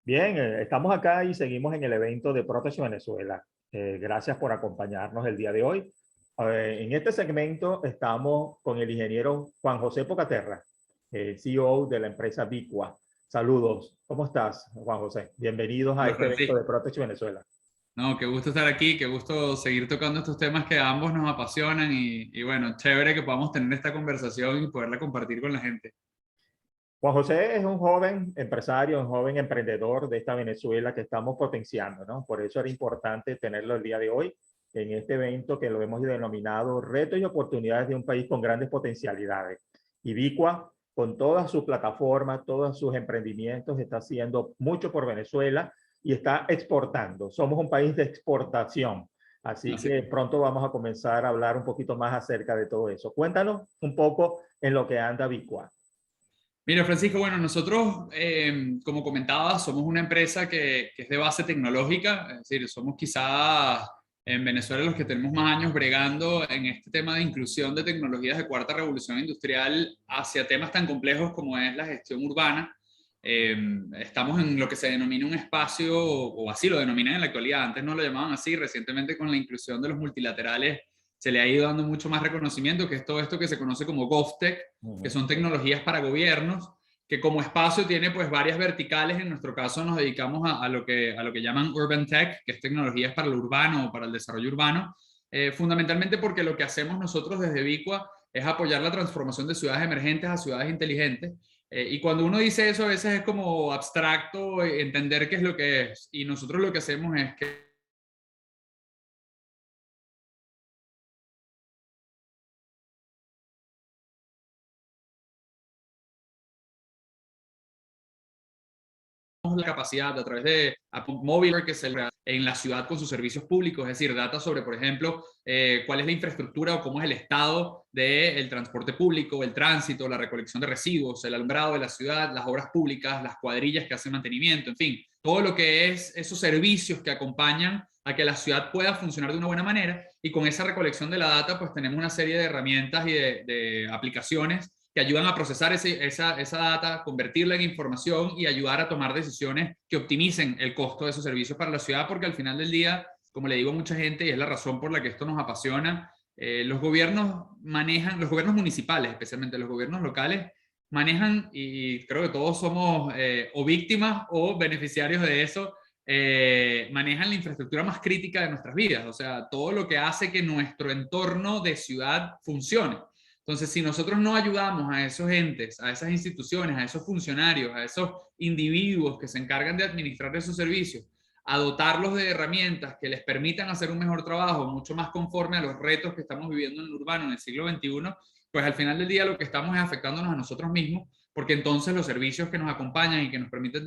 Bien, estamos acá y seguimos en el evento de Protege Venezuela. Gracias por acompañarnos el día de hoy. En este segmento estamos con el ingeniero Juan José Pocaterra, CEO de la empresa Vicua. Saludos, ¿cómo estás, Juan José? Bienvenidos a Hola, este evento de Francisco. Protege Venezuela. No, qué gusto estar aquí, qué gusto seguir tocando estos temas que a ambos nos apasionan y bueno, chévere que podamos tener esta conversación y poderla compartir con la gente. Juan José es un joven empresario, un joven emprendedor de esta Venezuela que estamos potenciando, ¿no? Por eso era importante tenerlo el día de hoy en este evento que lo hemos denominado Retos y Oportunidades de un País con Grandes Potencialidades. Y Vicua, con todas sus plataformas, todos sus emprendimientos, está haciendo mucho por Venezuela y está exportando. Somos un país de exportación. Así Así que es. pronto vamos a comenzar a hablar un poquito más acerca de todo eso. Cuéntanos un poco en lo que anda Vicua. Mira, Francisco, bueno, nosotros, como comentaba, somos una empresa que es de base tecnológica, es decir, somos quizás en Venezuela los que tenemos más años bregando en este tema de inclusión de tecnologías de cuarta revolución industrial hacia temas tan complejos como es la gestión urbana. Eh, Estamos en lo que se denomina un espacio, o así lo denominan en la actualidad, antes no lo llamaban así, recientemente con la inclusión de los multilaterales se le ha ido dando mucho más reconocimiento, que es todo esto que se conoce como GovTech, Uh que -huh. son tecnologías para gobiernos, que como espacio tiene pues varias verticales. En nuestro caso nos dedicamos a lo que llaman Urban Tech, que es tecnologías para lo urbano o para el desarrollo urbano, fundamentalmente porque lo que hacemos nosotros desde Vicua es apoyar la transformación de ciudades emergentes a ciudades inteligentes. Y cuando uno dice eso a veces es como abstracto entender qué es lo que es. Y nosotros lo que hacemos es que la capacidad a través de móvil que se en la ciudad con sus servicios públicos, es decir, data sobre, por ejemplo, cuál es la infraestructura o cómo es el estado del transporte público, el tránsito, la recolección de residuos, el alumbrado de la ciudad, las obras públicas, las cuadrillas que hacen mantenimiento, en fin, todo lo que es esos servicios que acompañan a que la ciudad pueda funcionar de una buena manera. Y con esa recolección de la data, pues tenemos una serie de herramientas y de aplicaciones que ayudan a procesar esa data, convertirla en información y ayudar a tomar decisiones que optimicen el costo de esos servicios para la ciudad, porque al final del día, como le digo a mucha gente, y es la razón por la que esto nos apasiona, los gobiernos manejan, los gobiernos municipales, especialmente los gobiernos locales, manejan, y creo que todos somos o víctimas o beneficiarios de eso, manejan la infraestructura más crítica de nuestras vidas, o sea, todo lo que hace que nuestro entorno de ciudad funcione. Entonces, si nosotros no ayudamos a esos entes, a esas instituciones, a esos funcionarios, a esos individuos que se encargan de administrar esos servicios, a dotarlos de herramientas que les permitan hacer un mejor trabajo, mucho más conforme a los retos que estamos viviendo en el urbano en el siglo XXI, pues al final del día lo que estamos es afectándonos a nosotros mismos, porque entonces los servicios que nos acompañan y que nos permiten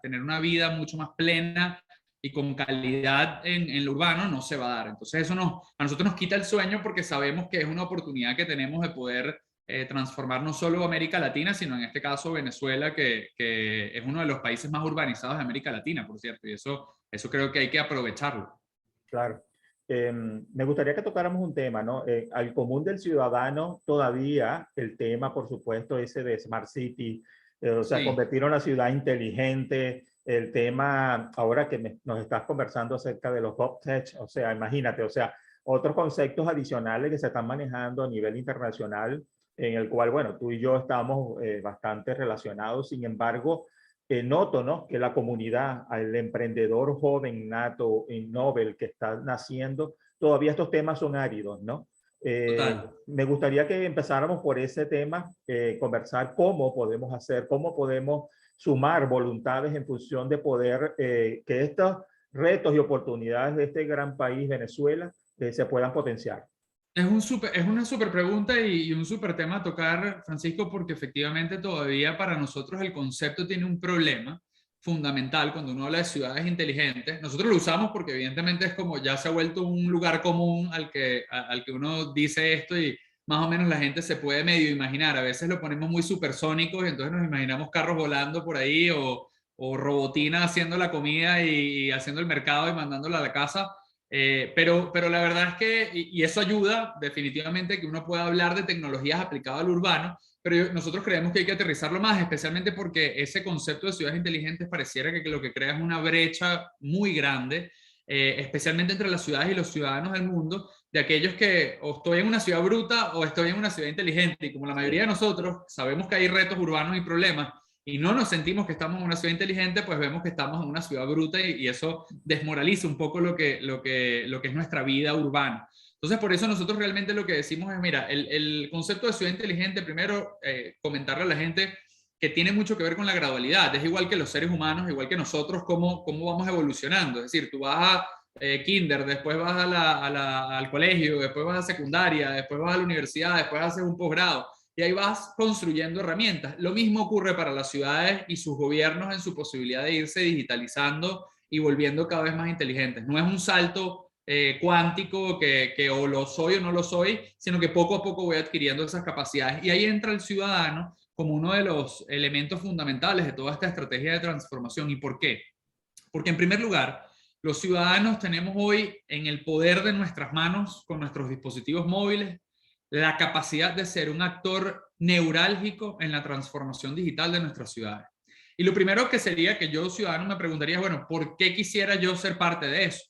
tener una vida mucho más plena y con calidad en lo urbano no se va a dar. Entonces eso a nosotros nos quita el sueño porque sabemos que es una oportunidad que tenemos de poder transformar no solo América Latina, sino en este caso Venezuela, que es uno de los países más urbanizados de América Latina, por cierto, y eso creo que hay que aprovecharlo. Claro. Me gustaría que tocáramos un tema, ¿no? Al común del ciudadano, todavía el tema, por supuesto, ese de Smart City, o sea, Sí, convertir una ciudad inteligente, el tema, ahora que nos estás conversando acerca de los GovTech, o sea, imagínate, o sea, otros conceptos adicionales que se están manejando a nivel internacional, en el cual, bueno, tú y yo estamos bastante relacionados, sin embargo, noto, ¿no? Que la comunidad, el emprendedor joven nato y Nobel que está naciendo, todavía estos temas son áridos, ¿no? total. Me gustaría que empezáramos por ese tema, conversar cómo podemos hacer, cómo podemos sumar voluntades en función de poder que estos retos y oportunidades de este gran país, Venezuela, se puedan potenciar. Es una súper pregunta y un súper tema a tocar, Francisco, porque efectivamente todavía para nosotros el concepto tiene un problema fundamental cuando uno habla de ciudades inteligentes. Nosotros lo usamos porque evidentemente es como ya se ha vuelto un lugar común al que uno dice esto y más o menos la gente se puede medio imaginar. A veces lo ponemos muy supersónicos y entonces nos imaginamos carros volando por ahí o robotina haciendo la comida y haciendo el mercado y mandándola a la casa. Pero la verdad es que, y eso ayuda definitivamente que uno pueda hablar de tecnologías aplicadas al urbano, pero nosotros creemos que hay que aterrizarlo más, especialmente porque ese concepto de ciudades inteligentes pareciera que lo que crea es una brecha muy grande, especialmente entre las ciudades y los ciudadanos del mundo, de aquellos que o estoy en una ciudad bruta o estoy en una ciudad inteligente. Y como la mayoría de nosotros sabemos que hay retos urbanos y problemas y no nos sentimos que estamos en una ciudad inteligente, pues vemos que estamos en una ciudad bruta y eso desmoraliza un poco lo que es nuestra vida urbana. Entonces, por eso nosotros realmente lo que decimos es, mira, el concepto de ciudad inteligente, primero, comentarle a la gente que tiene mucho que ver con la gradualidad. Es igual que los seres humanos, igual que nosotros, cómo vamos evolucionando. Es decir, tú vas a kinder, después vas al colegio, después vas a secundaria, después vas a la universidad, después haces un posgrado. Y ahí vas construyendo herramientas. Lo mismo ocurre para las ciudades y sus gobiernos en su posibilidad de irse digitalizando y volviendo cada vez más inteligentes. No es un salto cuántico que o lo soy o no lo soy, sino que poco a poco voy adquiriendo esas capacidades. Y ahí entra el ciudadano como uno de los elementos fundamentales de toda esta estrategia de transformación. ¿Y por qué? Porque en primer lugar, los ciudadanos tenemos hoy en el poder de nuestras manos, con nuestros dispositivos móviles, la capacidad de ser un actor neurálgico en la transformación digital de nuestras ciudades. Y lo primero que sería que yo, ciudadano, me preguntaría, bueno, ¿por qué quisiera yo ser parte de eso?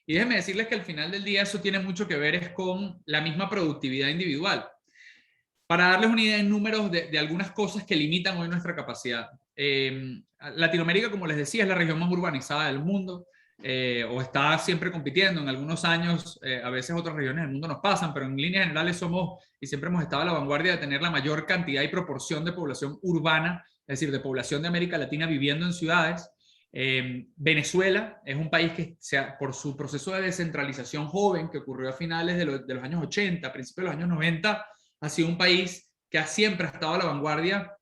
Y déjenme decirles que al final del día eso tiene mucho que ver es con la misma productividad individual. Para darles una idea en números de algunas cosas que limitan hoy nuestra capacidad. Latinoamérica, como les decía, es la región más urbanizada del mundo, o está siempre compitiendo. En algunos años, a veces otras regiones del mundo nos pasan, pero en líneas generales somos, y siempre hemos estado a la vanguardia de tener la mayor cantidad y proporción de población urbana, es decir, de población de América Latina viviendo en ciudades. Venezuela es un país que, por su proceso de descentralización joven que ocurrió a finales de los años 80, a principios de los años 90, ha sido un país que siempre ha estado a la vanguardia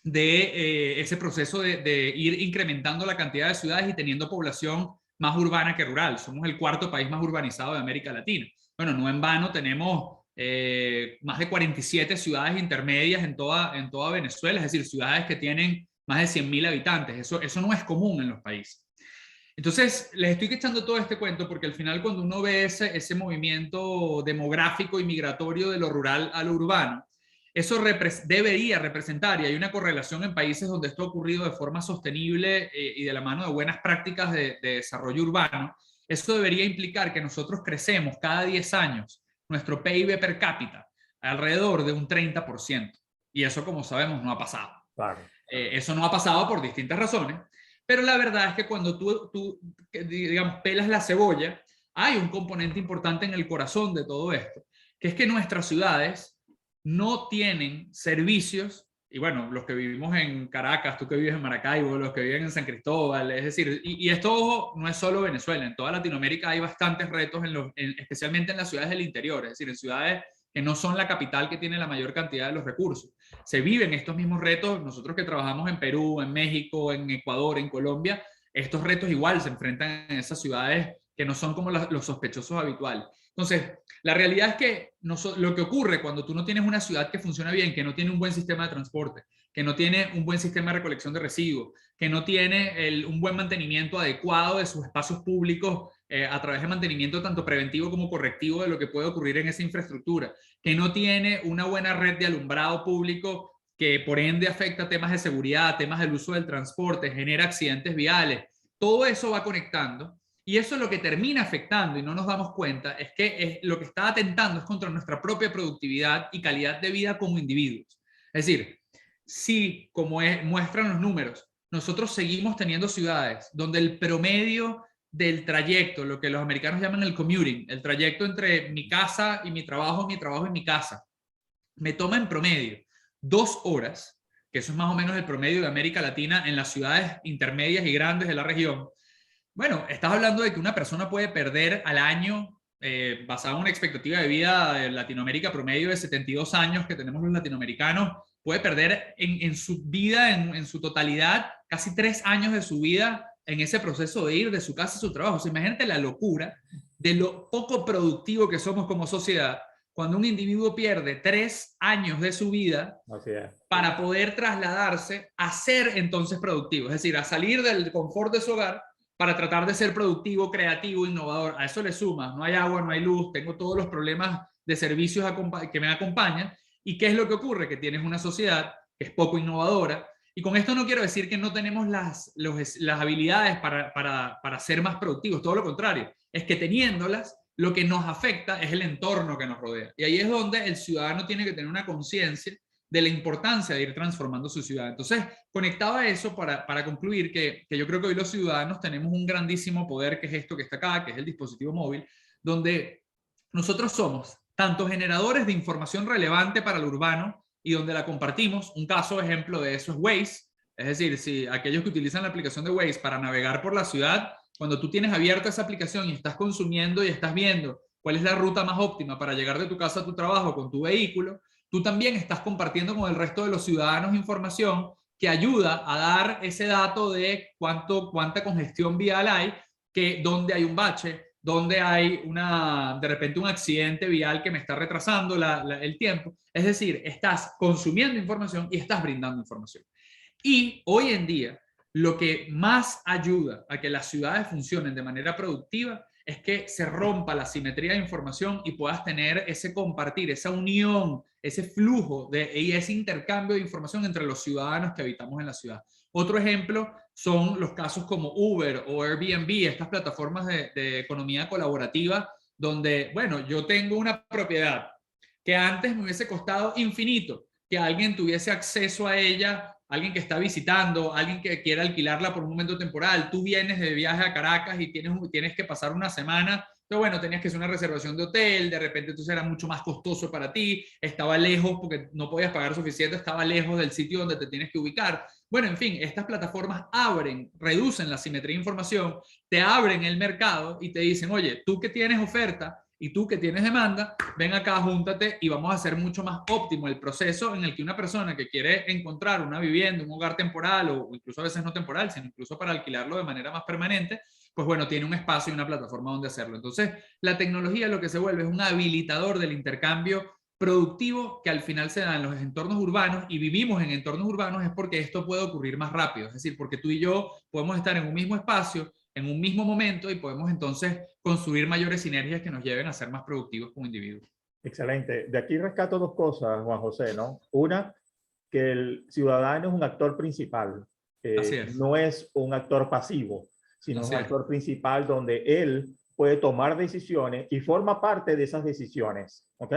de ese proceso de ir incrementando la cantidad de ciudades y teniendo población más urbana que rural. Somos el cuarto país más urbanizado de América Latina. Bueno, no en vano tenemos más de 47 ciudades intermedias en toda Venezuela, es decir, ciudades que tienen más de 100.000 habitantes. Eso no es común en los países. Entonces, les estoy echando todo este cuento porque al final cuando uno ve ese movimiento demográfico y migratorio de lo rural a lo urbano, eso debería representar, y hay una correlación en países donde esto ha ocurrido de forma sostenible y de la mano de buenas prácticas de desarrollo urbano, eso debería implicar que nosotros crecemos cada 10 años nuestro PIB per cápita alrededor de un 30%. Y eso, como sabemos, no ha pasado. Claro. Eso no ha pasado por distintas razones. Pero la verdad es que cuando tú digamos, pelas la cebolla, hay un componente importante en el corazón de todo esto, que es que nuestras ciudades no tienen servicios, y bueno, los que vivimos en Caracas, tú que vives en Maracaibo, los que viven en San Cristóbal, es decir, y esto no es solo Venezuela, en toda Latinoamérica hay bastantes retos, especialmente en las ciudades del interior, es decir, en ciudades que no son la capital que tiene la mayor cantidad de los recursos. Se viven estos mismos retos, nosotros que trabajamos en Perú, en México, en Ecuador, en Colombia, estos retos igual se enfrentan en esas ciudades que no son como los sospechosos habituales. Entonces, la realidad es que lo que ocurre cuando tú no tienes una ciudad que funciona bien, que no tiene un buen sistema de transporte, que no tiene un buen sistema de recolección de residuos, que no tiene un buen mantenimiento adecuado de sus espacios públicos a través de mantenimiento tanto preventivo como correctivo de lo que puede ocurrir en esa infraestructura, que no tiene una buena red de alumbrado público que por ende afecta temas de seguridad, temas del uso del transporte, genera accidentes viales, todo eso va conectando. Y eso es lo que termina afectando y no nos damos cuenta, es que lo que está atentando es contra nuestra propia productividad y calidad de vida como individuos. Es decir, si, como muestran los números, nosotros seguimos teniendo ciudades donde el promedio del trayecto, lo que los americanos llaman el commuting, el trayecto entre mi casa y mi trabajo y mi casa, me toma en promedio 2 horas, que eso es más o menos el promedio de América Latina en las ciudades intermedias y grandes de la región. Bueno, estás hablando de que una persona puede perder al año, basado en una expectativa de vida de Latinoamérica promedio de 72 años que tenemos los latinoamericanos, puede perder en su vida, en su totalidad, casi 3 años de su vida en ese proceso de ir de su casa a su trabajo. O sea, imagínate la locura de lo poco productivo que somos como sociedad cuando un individuo pierde 3 años de su vida para poder trasladarse a ser entonces productivo, es decir, a salir del confort de su hogar para tratar de ser productivo, creativo, innovador. A eso le sumas, no hay agua, no hay luz, tengo todos los problemas de servicios que me acompañan. ¿Y qué es lo que ocurre? Que tienes una sociedad que es poco innovadora. Y con esto no quiero decir que no tenemos las habilidades para ser más productivos, todo lo contrario, es que teniéndolas, lo que nos afecta es el entorno que nos rodea. Y ahí es donde el ciudadano tiene que tener una conciencia de la importancia de ir transformando su ciudad. Entonces, conectado a eso, para concluir, que yo creo que hoy los ciudadanos tenemos un grandísimo poder, que es esto que está acá, que es el dispositivo móvil, donde nosotros somos tanto generadores de información relevante para el urbano y donde la compartimos. Un caso ejemplo de eso es Waze. Es decir, si aquellos que utilizan la aplicación de Waze para navegar por la ciudad, cuando tú tienes abierta esa aplicación y estás consumiendo y estás viendo cuál es la ruta más óptima para llegar de tu casa a tu trabajo con tu vehículo, tú también estás compartiendo con el resto de los ciudadanos información que ayuda a dar ese dato de cuánta congestión vial hay, que dónde hay un bache, donde hay de repente un accidente vial que me está retrasando el tiempo. Es decir, estás consumiendo información y estás brindando información. Y hoy en día, lo que más ayuda a que las ciudades funcionen de manera productiva es que se rompa la simetría de información y puedas tener ese compartir, esa unión, ese flujo y ese intercambio de información entre los ciudadanos que habitamos en la ciudad. Otro ejemplo son los casos como Uber o Airbnb, estas plataformas de economía colaborativa, donde, bueno, yo tengo una propiedad que antes me hubiese costado infinito que alguien tuviese acceso a ella, alguien que está visitando, alguien que quiera alquilarla por un momento temporal. Tú vienes de viaje a Caracas y tienes que pasar una semana, pero bueno, tenías que hacer una reservación de hotel, de repente entonces era mucho más costoso para ti, estaba lejos porque no podías pagar suficiente, estaba lejos del sitio donde te tienes que ubicar. Bueno, en fin, estas plataformas reducen la simetría de información, te abren el mercado y te dicen, oye, tú que tienes oferta y tú que tienes demanda, ven acá, júntate y vamos a hacer mucho más óptimo el proceso en el que una persona que quiere encontrar una vivienda, un hogar temporal o incluso a veces no temporal, sino incluso para alquilarlo de manera más permanente, pues bueno, tiene un espacio y una plataforma donde hacerlo. Entonces, la tecnología lo que se vuelve es un habilitador del intercambio productivo que al final se da en los entornos urbanos y vivimos en entornos urbanos es porque esto puede ocurrir más rápido, es decir, porque tú y yo podemos estar en un mismo espacio, en un mismo momento y podemos entonces construir mayores sinergias que nos lleven a ser más productivos como individuos. Excelente. De aquí rescato dos cosas, Juan José, ¿no? Una, que el ciudadano es un actor principal. Así es. No es un actor pasivo, sino Así un actor principal donde él puede tomar decisiones y forma parte de esas decisiones. ¿Ok?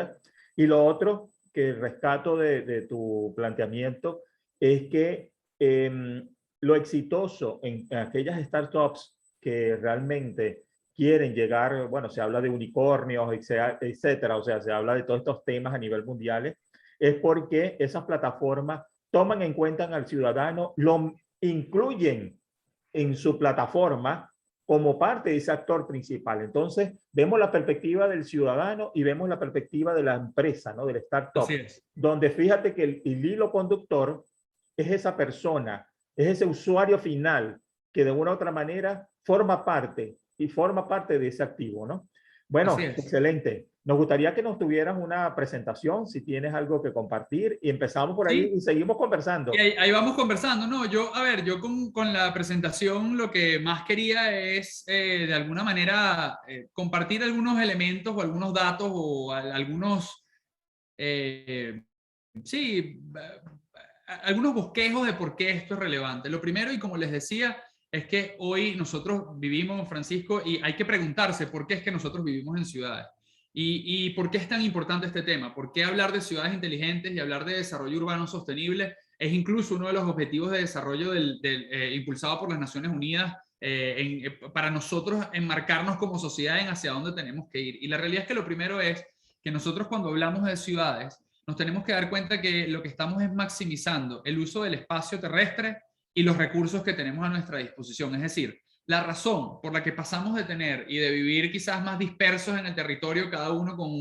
Y lo otro que rescato de tu planteamiento es que lo exitoso en aquellas startups que realmente quieren llegar, bueno, se habla de unicornios, etcétera, o sea, se habla de todos estos temas a nivel mundial, es porque esas plataformas toman en cuenta al ciudadano, lo incluyen en su plataforma como parte de ese actor principal. Entonces, vemos la perspectiva del ciudadano y vemos la perspectiva de la empresa, ¿no? Del startup, donde fíjate que el hilo conductor es esa persona, es ese usuario final que de una u otra manera forma parte de ese activo, ¿no? Bueno, excelente. Nos gustaría que nos tuvieras una presentación, si tienes algo que compartir, y empezamos por ahí y seguimos conversando. Y ahí vamos conversando. No, yo con la presentación lo que más quería es, de alguna manera, compartir algunos elementos o algunos datos o algunos, algunos bosquejos de por qué esto es relevante. Lo primero, y como les decía, es que hoy nosotros vivimos, Francisco, y hay que preguntarse por qué es que nosotros vivimos en ciudades. ¿Y por qué es tan importante este tema? ¿Por qué hablar de ciudades inteligentes y hablar de desarrollo urbano sostenible es incluso uno de los objetivos de desarrollo impulsado por las Naciones Unidas para nosotros enmarcarnos como sociedad en hacia dónde tenemos que ir? Y la realidad es que lo primero es que nosotros cuando hablamos de ciudades nos tenemos que dar cuenta que lo que estamos es maximizando el uso del espacio terrestre y los recursos que tenemos a nuestra disposición. Es decir, la razón por la que pasamos de tener y de vivir quizás más dispersos en el territorio, cada uno con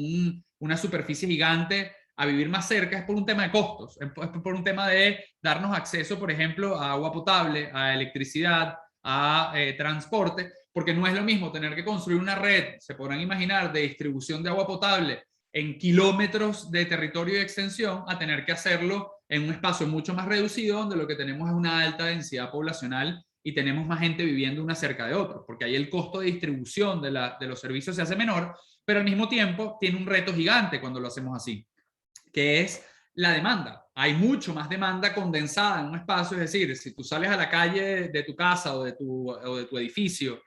una superficie gigante, a vivir más cerca, es por un tema de costos, es por un tema de darnos acceso, por ejemplo, a agua potable, a electricidad, a transporte, porque no es lo mismo tener que construir una red, se podrán imaginar, de distribución de agua potable en kilómetros de territorio y extensión, a tener que hacerlo en un espacio mucho más reducido, donde lo que tenemos es una alta densidad poblacional y tenemos más gente viviendo una cerca de otra, porque ahí el costo de distribución de los servicios se hace menor, pero al mismo tiempo tiene un reto gigante cuando lo hacemos así, que es la demanda. Hay mucho más demanda condensada en un espacio, es decir, si tú sales a la calle de tu casa o de tu edificio,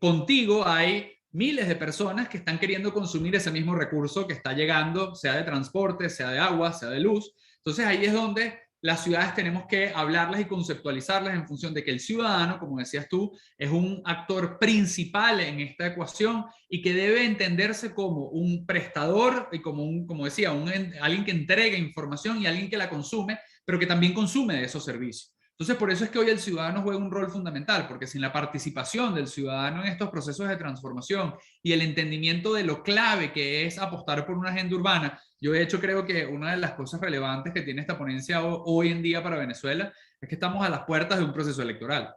contigo hay miles de personas que están queriendo consumir ese mismo recurso que está llegando, sea de transporte, sea de agua, sea de luz. Entonces ahí es donde las ciudades tenemos que hablarlas y conceptualizarlas en función de que el ciudadano, como decías tú, es un actor principal en esta ecuación y que debe entenderse como un prestador y como decía, alguien que entrega información y alguien que la consume, pero que también consume de esos servicios. Entonces, por eso es que hoy el ciudadano juega un rol fundamental, porque sin la participación del ciudadano en estos procesos de transformación y el entendimiento de lo clave que es apostar por una agenda urbana, yo de hecho creo que una de las cosas relevantes que tiene esta ponencia hoy en día para Venezuela es que estamos a las puertas de un proceso electoral.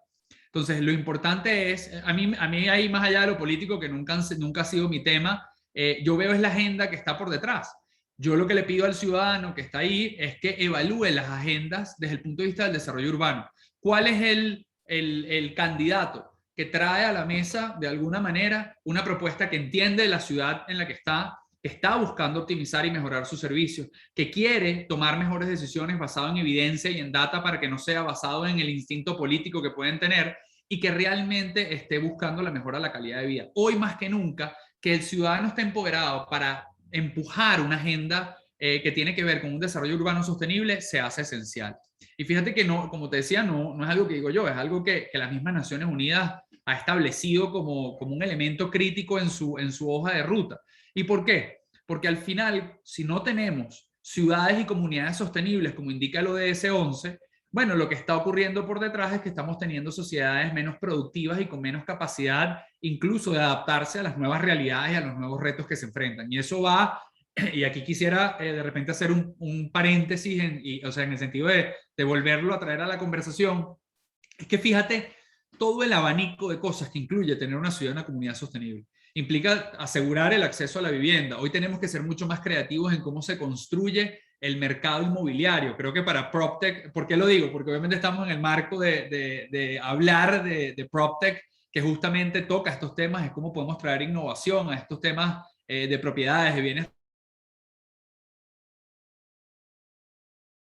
Entonces, lo importante es, a mí ahí más allá de lo político, que nunca ha sido mi tema, yo veo es la agenda que está por detrás. Yo lo que le pido al ciudadano que está ahí es que evalúe las agendas desde el punto de vista del desarrollo urbano. ¿Cuál es el candidato que trae a la mesa de alguna manera una propuesta que entiende la ciudad en la que está buscando optimizar y mejorar sus servicios, que quiere tomar mejores decisiones basado en evidencia y en data para que no sea basado en el instinto político que pueden tener y que realmente esté buscando la mejora de la calidad de vida? Hoy más que nunca, que el ciudadano esté empoderado para empujar una agenda que tiene que ver con un desarrollo urbano sostenible se hace esencial. Y fíjate que no, como te decía, no es algo que digo yo, es algo que las mismas Naciones Unidas ha establecido como un elemento crítico en su hoja de ruta. ¿Y por qué? Porque al final, si no tenemos ciudades y comunidades sostenibles, como indica el ODS 11, bueno, lo que está ocurriendo por detrás es que estamos teniendo sociedades menos productivas y con menos capacidad incluso de adaptarse a las nuevas realidades y a los nuevos retos que se enfrentan. Y eso va, y aquí quisiera de repente hacer un paréntesis, o sea, en el sentido de volverlo a traer a la conversación, es que fíjate todo el abanico de cosas que incluye tener una ciudad y una comunidad sostenible. Implica asegurar el acceso a la vivienda. Hoy tenemos que ser mucho más creativos en cómo se construye el mercado inmobiliario. Creo que para PropTech, ¿por qué lo digo? Porque obviamente estamos en el marco de hablar de PropTech, que justamente toca estos temas, es cómo podemos traer innovación a estos temas de propiedades, de bienes,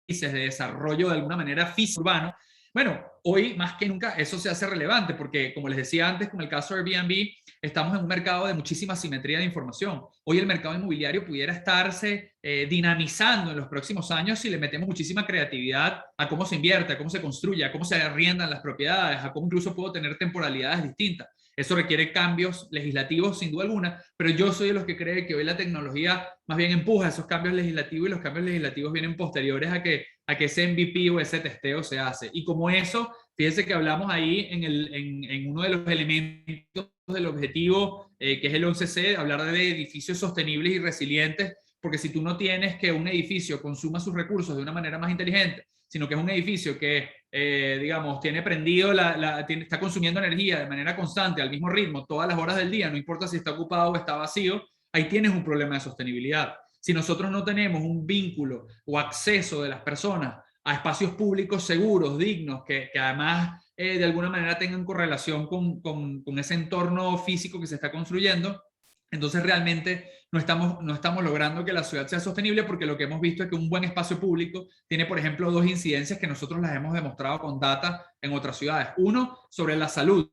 de desarrollo de alguna manera físico urbano. Bueno, hoy más que nunca eso se hace relevante porque, como les decía antes, con el caso de Airbnb, estamos en un mercado de muchísima simetría de información. Hoy el mercado inmobiliario pudiera estarse dinamizando en los próximos años si le metemos muchísima creatividad a cómo se invierte, a cómo se construye, a cómo se arriendan las propiedades, a cómo incluso puedo tener temporalidades distintas. Eso requiere cambios legislativos sin duda alguna, pero yo soy de los que cree que hoy la tecnología más bien empuja esos cambios legislativos y los cambios legislativos vienen posteriores a que ese MVP o ese testeo se hace. Y como eso, fíjense que hablamos ahí en uno de los elementos del objetivo, que es el 11C, hablar de edificios sostenibles y resilientes, porque si tú no tienes que un edificio consuma sus recursos de una manera más inteligente, sino que es un edificio que, digamos, tiene prendido, está consumiendo energía de manera constante, al mismo ritmo, todas las horas del día, no importa si está ocupado o está vacío, ahí tienes un problema de sostenibilidad. Si nosotros no tenemos un vínculo o acceso de las personas a espacios públicos seguros, dignos, que además de alguna manera tengan correlación con ese entorno físico que se está construyendo, entonces realmente no estamos logrando que la ciudad sea sostenible, porque lo que hemos visto es que un buen espacio público tiene, por ejemplo, dos incidencias que nosotros las hemos demostrado con data en otras ciudades. Uno, sobre la salud.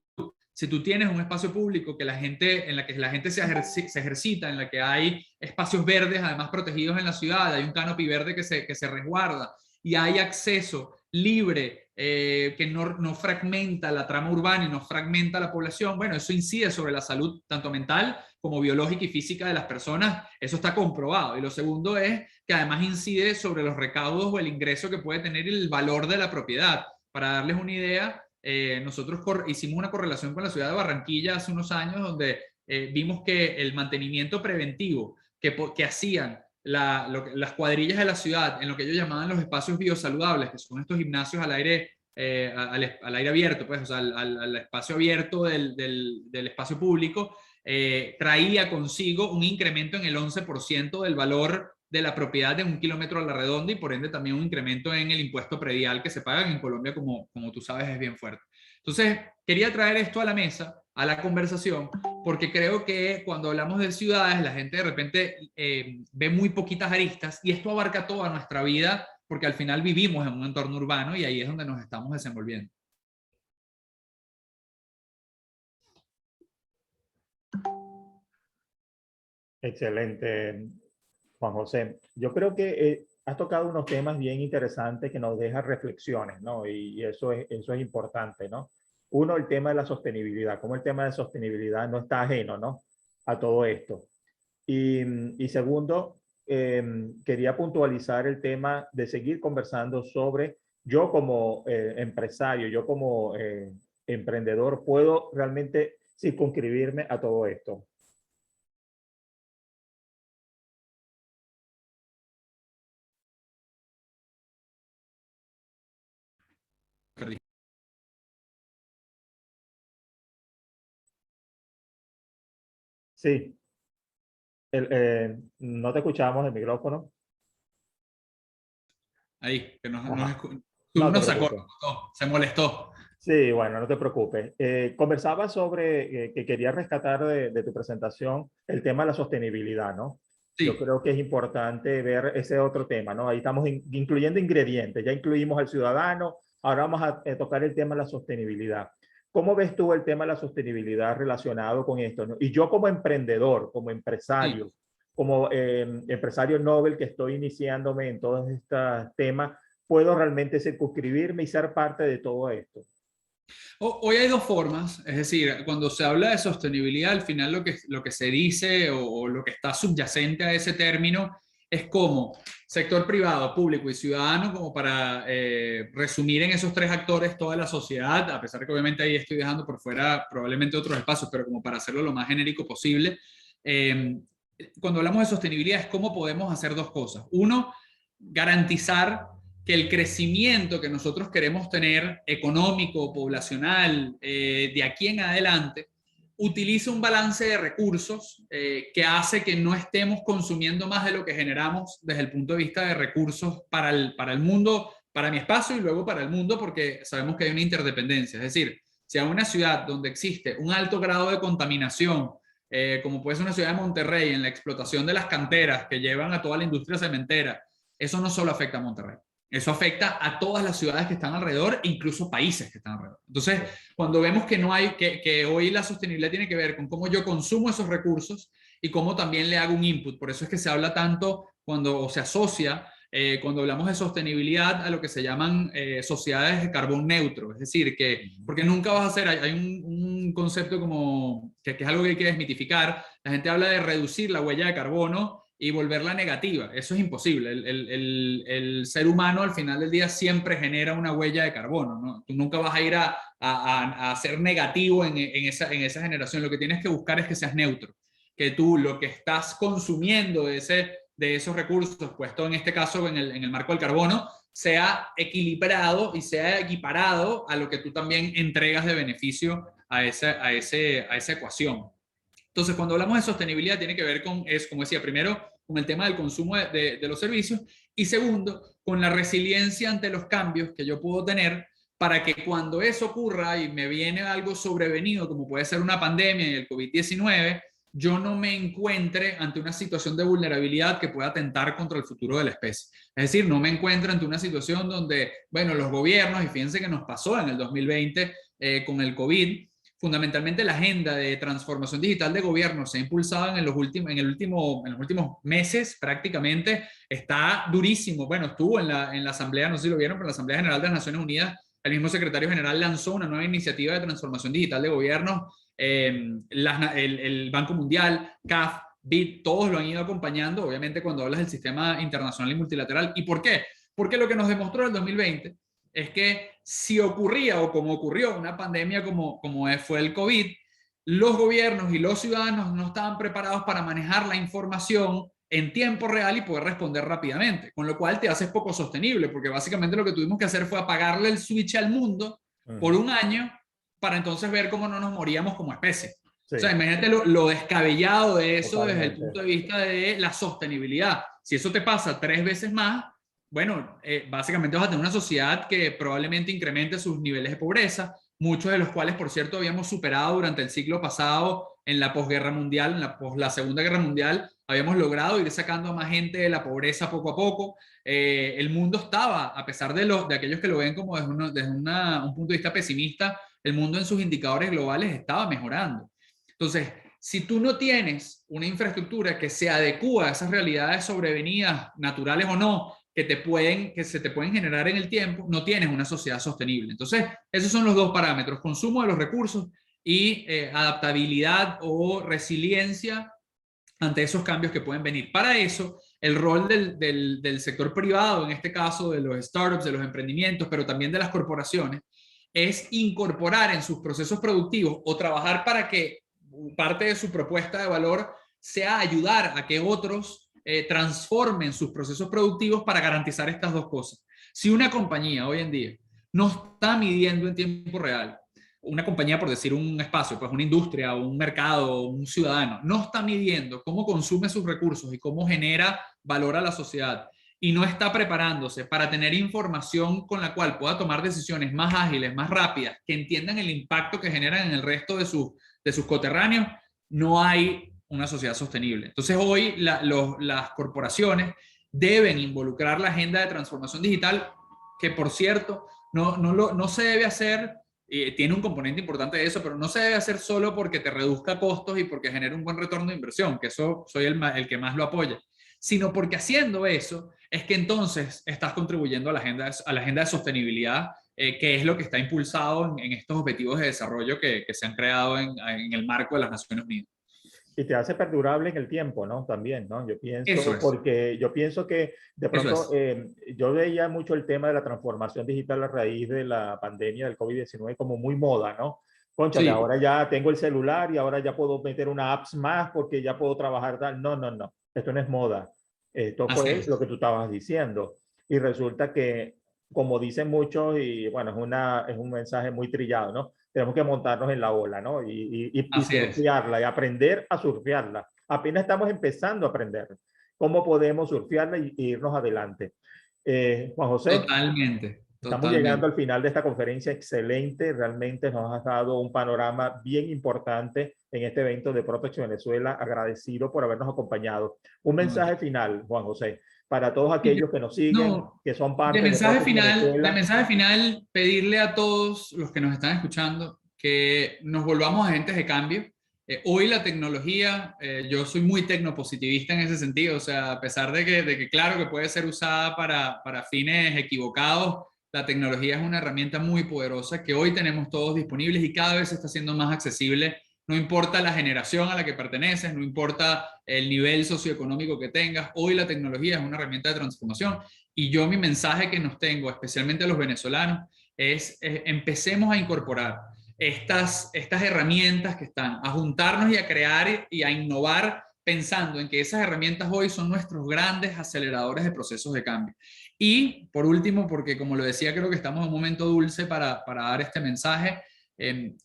Si tú tienes un espacio público en la que la gente se ejercita, en la que hay espacios verdes además protegidos en la ciudad, hay un canopy verde que se resguarda y hay acceso libre, que no fragmenta la trama urbana y no fragmenta la población, bueno, eso incide sobre la salud tanto mental como biológica y física de las personas, eso está comprobado. Y lo segundo es que además incide sobre los recaudos o el ingreso que puede tener el valor de la propiedad. Para darles una idea, nosotros hicimos una correlación con la ciudad de Barranquilla hace unos años, donde vimos que el mantenimiento preventivo que hacían las cuadrillas de la ciudad en lo que ellos llamaban los espacios biosaludables, que son estos gimnasios al aire, al aire abierto, pues, o sea, al espacio abierto del espacio público, traía consigo un incremento en el 11% del valor de la propiedad de 1 kilómetro a la redonda y por ende también un incremento en el impuesto predial que se paga en Colombia, como tú sabes, es bien fuerte. Entonces, quería traer esto a la mesa, a la conversación, porque creo que cuando hablamos de ciudades, la gente de repente ve muy poquitas aristas y esto abarca toda nuestra vida porque al final vivimos en un entorno urbano y ahí es donde nos estamos desenvolviendo. Excelente, Juan José. Yo creo que has tocado unos temas bien interesantes que nos dejan reflexiones, ¿no? Y eso es importante, ¿no? Uno, el tema de la sostenibilidad, cómo el tema de sostenibilidad no está ajeno, ¿no? A todo esto. Y segundo, quería puntualizar el tema de seguir conversando sobre yo como empresario, yo como emprendedor, puedo realmente circunscribirme a todo esto. Perdí. Sí, no te escuchamos el micrófono. Ahí, que Ajá. Zoom No te nos sacó, preocupes. se molestó. Sí, bueno, no te preocupes. Conversaba sobre que quería rescatar de tu presentación el tema de la sostenibilidad, ¿no? Yo Sí, creo que es importante ver ese otro tema, ¿no? Ahí estamos incluyendo ingredientes, ya incluimos al ciudadano, ahora vamos a tocar el tema de la sostenibilidad. ¿Cómo ves tú el tema de la sostenibilidad relacionado con esto, ¿no? Y yo como emprendedor, como sí. empresario, como empresario Nobel que estoy iniciándome en todos estos temas, ¿puedo realmente circunscribirme y ser parte de todo esto? Hoy hay dos formas, es decir, cuando se habla de sostenibilidad, al final lo que se dice o lo que está subyacente a ese término es como sector privado, público y ciudadano, como para resumir en esos tres actores toda la sociedad, a pesar de que obviamente ahí estoy dejando por fuera probablemente otros espacios, pero como para hacerlo lo más genérico posible. Eh, Cuando hablamos de sostenibilidad es cómo podemos hacer dos cosas. Uno, garantizar que el crecimiento que nosotros queremos tener, económico, poblacional, de aquí en adelante, utilice un balance de recursos que hace que no estemos consumiendo más de lo que generamos desde el punto de vista de recursos para el mundo, para mi espacio y luego para el mundo, porque sabemos que hay una interdependencia. Es decir, si hay una ciudad donde existe un alto grado de contaminación, como puede ser una ciudad de Monterrey, en la explotación de las canteras que llevan a toda la industria cementera, eso no solo afecta a Monterrey, eso afecta a todas las ciudades que están alrededor, incluso países que están alrededor. Entonces, cuando vemos que no hay, que hoy la sostenibilidad tiene que ver con cómo yo consumo esos recursos y cómo también le hago un input. Por eso es que se habla tanto cuando se asocia, cuando hablamos de sostenibilidad, a lo que se llaman sociedades de carbón neutro. Es decir, que, porque nunca vas a hacer, hay un concepto como, que es algo que hay que desmitificar. La gente habla de reducir la huella de carbono y volverla negativa. Eso es imposible. El ser humano al final del día siempre genera una huella de carbono, ¿no? Tú nunca vas a ir a ser negativo en esa generación. Lo que tienes que buscar es que seas neutro, que tú lo que estás consumiendo de esos recursos, puesto en este caso en el marco del carbono, sea equilibrado y sea equiparado a lo que tú también entregas de beneficio a esa ecuación. Entonces, cuando hablamos de sostenibilidad, tiene que ver con, es, como decía, primero, con el tema del consumo de los servicios y segundo, con la resiliencia ante los cambios que yo puedo tener para que cuando eso ocurra y me viene algo sobrevenido, como puede ser una pandemia y el COVID-19, yo no me encuentre ante una situación de vulnerabilidad que pueda atentar contra el futuro de la especie. Es decir, no me encuentre ante una situación donde, bueno, los gobiernos, y fíjense que nos pasó en el 2020 con el COVID, fundamentalmente la agenda de transformación digital de gobierno se ha impulsado en los últimos meses prácticamente, está durísimo. Bueno, estuvo en la Asamblea, no sé si lo vieron, pero en la Asamblea General de las Naciones Unidas, el mismo secretario general lanzó una nueva iniciativa de transformación digital de gobierno, el Banco Mundial, CAF, BID, todos lo han ido acompañando, obviamente cuando hablas del sistema internacional y multilateral. ¿Y por qué? Porque lo que nos demostró el 2020 es que si ocurría o como ocurrió una pandemia como fue el COVID, los gobiernos y los ciudadanos no estaban preparados para manejar la información en tiempo real y poder responder rápidamente, con lo cual te haces poco sostenible, porque básicamente lo que tuvimos que hacer fue apagarle el switch al mundo por un año para entonces ver cómo no nos moríamos como especie. Sí, O sea, imagínate lo descabellado de eso desde el totalmente. punto de vista de la sostenibilidad. Si eso te pasa 3 veces más, bueno, básicamente vas a tener una sociedad que probablemente incremente sus niveles de pobreza, muchos de los cuales, por cierto, habíamos superado durante el siglo pasado en la posguerra mundial, en la Segunda Guerra Mundial, habíamos logrado ir sacando a más gente de la pobreza poco a poco. El mundo estaba, a pesar de aquellos que lo ven como un punto de vista pesimista, el mundo en sus indicadores globales estaba mejorando. Entonces, si tú no tienes una infraestructura que se adecua a esas realidades sobrevenidas, naturales o no, que se te pueden generar en el tiempo, no tienes una sociedad sostenible. Entonces, esos son los dos parámetros, consumo de los recursos y adaptabilidad o resiliencia ante esos cambios que pueden venir. Para eso, el rol del sector privado, en este caso de los startups, de los emprendimientos, pero también de las corporaciones, es incorporar en sus procesos productivos o trabajar para que parte de su propuesta de valor sea ayudar a que otros transformen sus procesos productivos para garantizar estas dos cosas. Si una compañía hoy en día no está midiendo en tiempo real, una compañía, por decir un espacio, pues una industria, un mercado, un ciudadano, no está midiendo cómo consume sus recursos y cómo genera valor a la sociedad y no está preparándose para tener información con la cual pueda tomar decisiones más ágiles, más rápidas, que entiendan el impacto que generan en el resto de sus coterráneos, no hay una sociedad sostenible. Entonces hoy las corporaciones deben involucrar la agenda de transformación digital, que por cierto, no se debe hacer, tiene un componente importante de eso, pero no se debe hacer solo porque te reduzca costos y porque genere un buen retorno de inversión, que eso soy el que más lo apoya, sino porque haciendo eso es que entonces estás contribuyendo a la agenda de sostenibilidad, que es lo que está impulsado en estos objetivos de desarrollo que se han creado en el marco de las Naciones Unidas. Y te hace perdurable en el tiempo, ¿no? También, ¿no? Yo Eso pienso, es, porque yo pienso que de eso pronto, es. yo veía mucho el tema de la transformación digital a raíz de la pandemia del COVID-19 como muy moda, ¿no? Cónchale, Sí, ahora ya tengo el celular y ahora ya puedo meter una apps más porque ya puedo trabajar tal. No, no, no. Esto no es moda. Esto así fue lo es. que tú estabas diciendo. Y resulta que, como dicen muchos, y bueno, es un mensaje muy trillado, ¿no? Tenemos que montarnos en la ola, ¿no? Y Así es. surfearla y aprender a surfearla. Apenas estamos empezando a aprender cómo podemos surfearla y irnos adelante. Juan José, Totalmente, estamos llegando totalmente. al final de esta conferencia excelente. Realmente nos has dado un panorama bien importante en este evento de Protect Venezuela. Agradecido por habernos acompañado. Un mensaje final, Juan José, para todos aquellos que nos siguen, No, que son parte de Protect de Venezuela. mensaje final, pedirle a todos los que nos están escuchando que nos volvamos agentes de cambio. Hoy la tecnología, yo soy muy tecnopositivista en ese sentido, o sea, a pesar de que claro que puede ser usada para fines equivocados, la tecnología es una herramienta muy poderosa que hoy tenemos todos disponibles y cada vez está siendo más accesible. No importa la generación a la que perteneces, no importa el nivel socioeconómico que tengas, hoy la tecnología es una herramienta de transformación. Y yo mi mensaje que nos tengo, especialmente a los venezolanos, es empecemos a incorporar estas herramientas que están, a juntarnos y a crear y a innovar pensando en que esas herramientas hoy son nuestros grandes aceleradores de procesos de cambio. Y por último, porque como lo decía, creo que estamos en un momento dulce para dar este mensaje,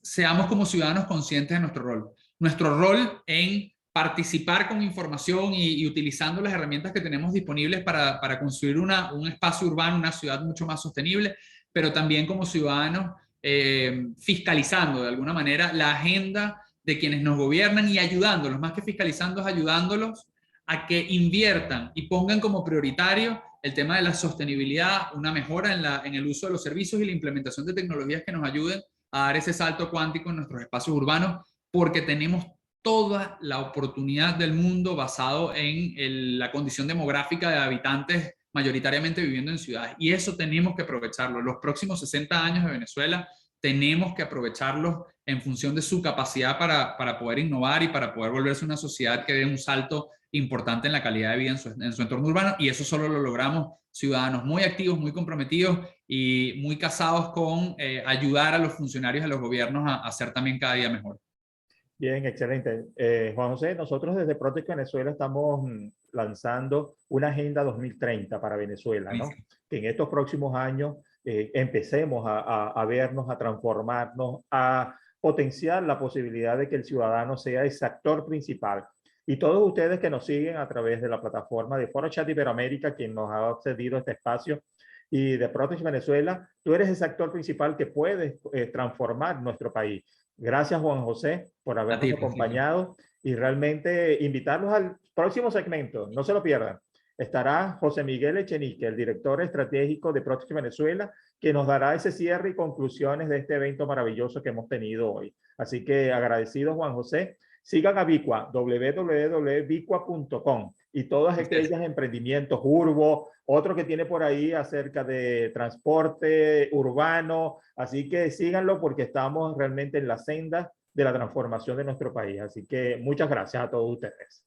seamos como ciudadanos conscientes de nuestro rol. Nuestro rol en participar con información y utilizando las herramientas que tenemos disponibles para construir un espacio urbano, una ciudad mucho más sostenible, pero también como ciudadanos fiscalizando de alguna manera la agenda de quienes nos gobiernan y ayudándolos, más que fiscalizando, es ayudándolos a que inviertan y pongan como prioritario el tema de la sostenibilidad, una mejora en el uso de los servicios y la implementación de tecnologías que nos ayuden a dar ese salto cuántico en nuestros espacios urbanos, porque tenemos toda la oportunidad del mundo basado en la condición demográfica de habitantes mayoritariamente viviendo en ciudades. Y eso tenemos que aprovecharlo. Los próximos 60 años de Venezuela tenemos que aprovecharlos en función de su capacidad para poder innovar y para poder volverse una sociedad que dé un salto importante en la calidad de vida en su entorno urbano. Y eso solo lo logramos ciudadanos muy activos, muy comprometidos y muy casados con ayudar a los funcionarios y a los gobiernos a ser también cada día mejor. Bien, excelente. Juan José, nosotros desde Protect Venezuela estamos lanzando una Agenda 2030 para Venezuela, ¿no? Buenísimo. Que en estos próximos años empecemos a vernos, a transformarnos, potenciar la posibilidad de que el ciudadano sea ese actor principal. Y todos ustedes que nos siguen a través de la plataforma de Foro Chat Iberoamérica, quien nos ha cedido este espacio, y de Protege Venezuela, tú eres ese actor principal que puede transformar nuestro país. Gracias, Juan José, por habernos acompañado y realmente invitarlos al próximo segmento. No se lo pierdan. Estará José Miguel Echenique, el director estratégico de Protege Venezuela, que nos dará ese cierre y conclusiones de este evento maravilloso que hemos tenido hoy. Así que agradecido, Juan José. Sigan a Vicua, www.vicua.com, y todos aquellos emprendimientos, Urbo, otro que tiene por ahí acerca de transporte urbano. Así que síganlo porque estamos realmente en la senda de la transformación de nuestro país. Así que muchas gracias a todos ustedes.